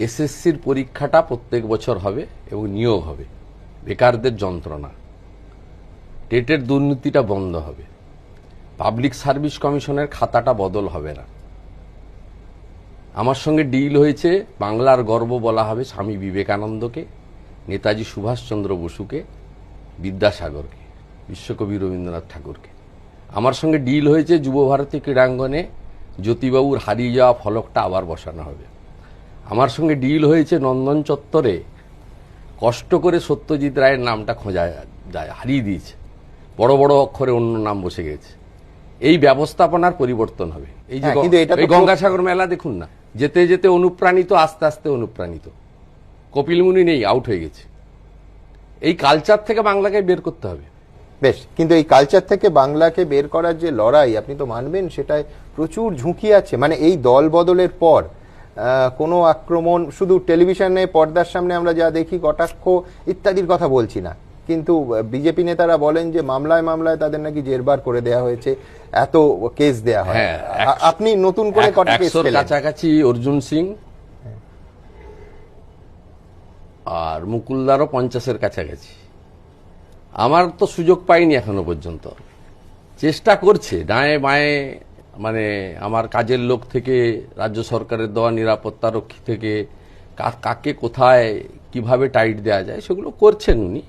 এসএসসির পরীক্ষাটা প্রত্যেক বছর হবে এবং নিয়োগ হবে, বেকারদের যন্ত্রণা, টেটের দুর্নীতিটা বন্ধ হবে, পাবলিক সার্ভিস কমিশনের খাতাটা বদল হবে না। আমার সঙ্গে ডিল হয়েছে, বাংলার গর্ব বলা হবে স্বামী বিবেকানন্দকে, নেতাজি সুভাষচন্দ্র বসুকে, বিদ্যাসাগরকে, বিশ্বকবি রবীন্দ্রনাথ ঠাকুরকে। আমার সঙ্গে ডিল হয়েছে যুবভারতী ক্রীড়াঙ্গনে জ্যোতিবাবুর হারিয়ে যাওয়া ফলকটা আবার বসানো হবে। আমার সঙ্গে ডিল হয়েছে নন্দন চত্বরে কষ্ট করে সত্যজিৎ রায়ের নামটা খোঁজা যায়, হারিয়ে দিয়েছে, বড় বড় অক্ষরে অন্য নাম বসে গেছে। এই ব্যবস্থাপনার পরিবর্তন হবে। এই যে গঙ্গাসাগর মেলা দেখুন না, যেতে যেতে অনুপ্রাণিত, আস্তে আস্তে অনুপ্রাণিত, কপিল মুনি নেই, আউট হয়ে গেছে। এই কালচার থেকে বাংলাকে বের করতে হবে। বেশ, কিন্তু এই কালচার থেকে বাংলাকে বের করার যে লড়াই, আপনি তো মানবেন সেটায় প্রচুর ঝুঁকি আছে। মানে এই দল বদলের পর কোনো আক্রমণ, শুধু টেলিভিশনে পর্দার সামনে আমরা যা দেখি কটাক্ষ ইত্যাদির কথা বলছি না, কিন্তু বিজেপি নেতারা বলেন যে মামলায় মামলায় তাদের নাকি জেরবার করে দেয়া হয়েছে, এত কেস দেয়া হয়। আপনি নতুন করে কটা কেস পেলেন? কাছাকাছি অর্জুন সিং, আর মুকুলদারও 50-এর কাছাকাছি। আমার তো সুযোগ পাইনি এখনো পর্যন্ত। চেষ্টা করছে ডায়ে বায়ে, মানে আমার কাজের লোক থেকে, রাজ্য সরকারের দেওয়া নিরাপত্তা রক্ষী থেকে, কাকে কোথায় কিভাবে টাইট দেওয়া যায় সেগুলো করছেন উনি।